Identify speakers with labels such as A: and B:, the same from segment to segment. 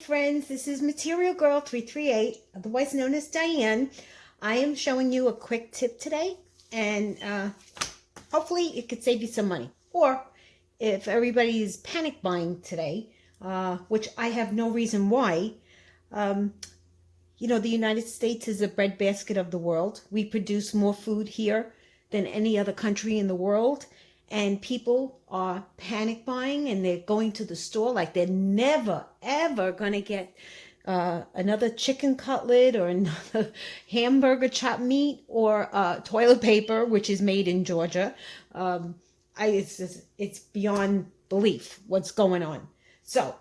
A: Friends, this is Material Girl 338, otherwise known as Diane. I am showing you a quick tip today, and hopefully it could save you some money. Or if everybody is panic buying today, which I have no reason why, the United States is a breadbasket of the world. We produce more food here than any other country in the world. And people are panic buying and they're going to the store like they're never, ever going to get another chicken cutlet or another hamburger chopped meat or toilet paper, which is made in Georgia. It's beyond belief what's going on. So,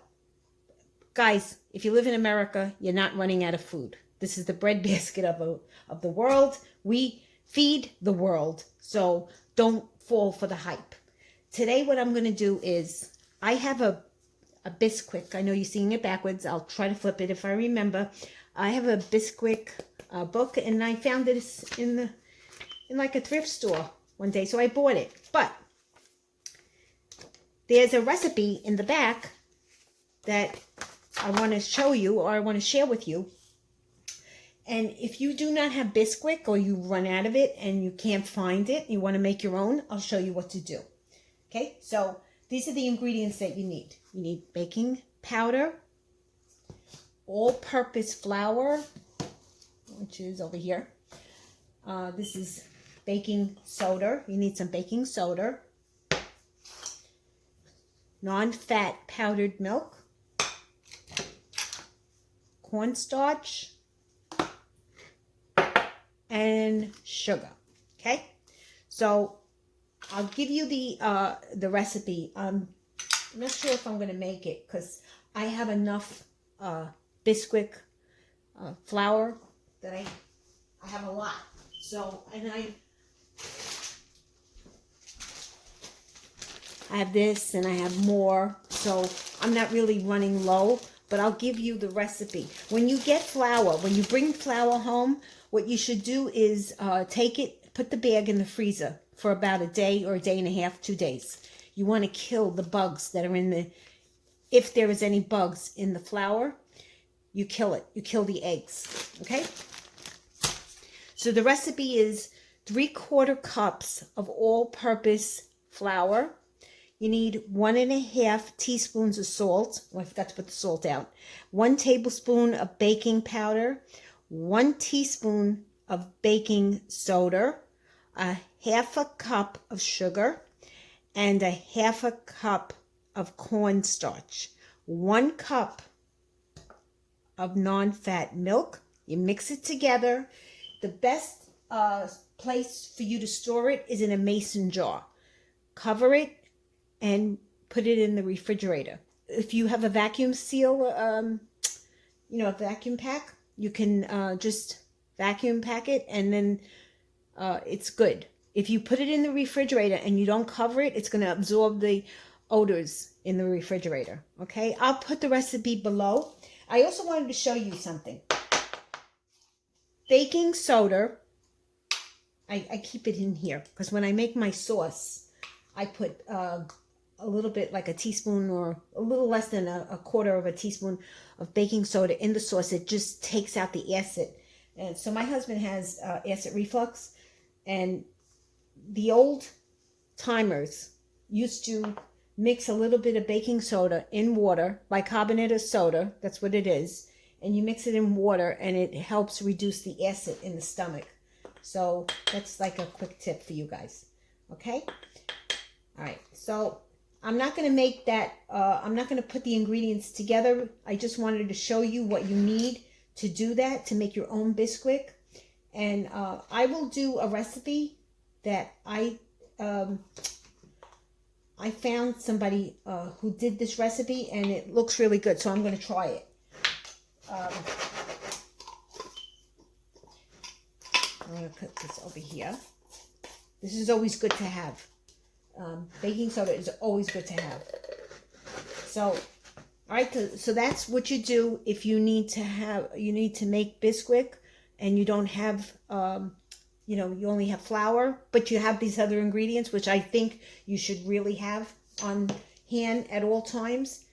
A: guys, if you live in America, you're not running out of food. This is the breadbasket of the world. We feed the world. So don't fall for the hype. Today what I'm going to do is, I have a Bisquick. I know you're seeing it backwards. I'll try to flip it if I remember. I have a Bisquick book, and I found this in like a thrift store one day, so I bought it. But there's a recipe in the back that I want to show you, or I want to share with you. And if you do not have Bisquick, or you run out of it and you can't find it, you want to make your own, I'll show you what to do. Okay, so these are the ingredients that you need. You need baking powder, all-purpose flour, which is over here. This is baking soda. You need some baking soda, non-fat powdered milk, cornstarch, and sugar. Okay, so I'll give you the recipe. I'm not sure if I'm going to make it because I have enough Bisquick flour that I have a lot. So, and I have this and I have more, so I'm not really running low, but I'll give you the recipe. When you get flour, when you bring flour home, what you should do is take it, put the bag in the freezer for about a day or a day and a half, 2 days. You want to kill the bugs that are in if there is any bugs in the flour, you kill it. You kill the eggs, okay? So the recipe is 3/4 cups of all-purpose flour. You need 1.5 teaspoons of salt. Oh, I forgot to put the salt out. 1 tablespoon of baking powder, 1 teaspoon of baking soda, 1/2 cup of sugar, and 1/2 cup of cornstarch, 1 cup of non-fat milk. You mix it together. The best place for you to store it is in a mason jar. Cover it and put it in the refrigerator. If you have a vacuum seal, a vacuum pack, you can just vacuum pack it, and then it's good. If you put it in the refrigerator and you don't cover it, it's going to absorb the odors in the refrigerator. Okay, I'll put the recipe below. I also wanted to show you something. Baking soda, I keep it in here because when I make my sauce, I put a little bit, like a teaspoon or a little less than a 1/4 of a teaspoon of baking soda in the sauce. It just takes out the acid. And so my husband has acid reflux, and the old timers used to mix a little bit of baking soda in water, bicarbonate of soda, that's what it is, and you mix it in water and it helps reduce the acid in the stomach. So that's like a quick tip for you guys. Okay? All right, so I'm not going to make that, I'm not going to put the ingredients together. I just wanted to show you what you need to do that, to make your own Bisquick. And I will do a recipe that I found somebody who did this recipe, and it looks really good, so I'm going to try it. I'm going to put this over here. This is always good to have. Baking soda is always good to have. So, all right, so that's what you do if you need to make Bisquick and you don't have, you only have flour, but you have these other ingredients, which I think you should really have on hand at all times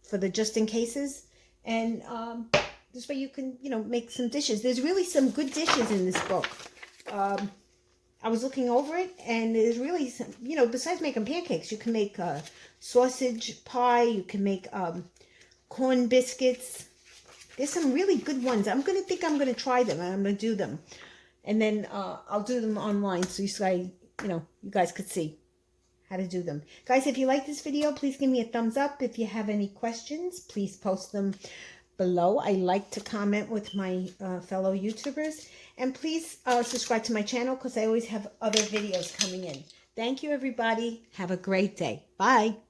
A: for the just in cases. And this way you can, you know, make some dishes. There's really some good dishes in this book. I was looking over it, and there's really some, you know, besides making pancakes, you can make sausage pie, you can make corn biscuits. There's some really good ones. I'm going to try them, and I'm going to do them. And then I'll do them online so you guys could see how to do them. Guys, if you like this video, please give me a thumbs up. If you have any questions, please post them below. I like to comment with my fellow YouTubers. And please subscribe to my channel because I always have other videos coming in. Thank you, everybody. Have a great day. Bye.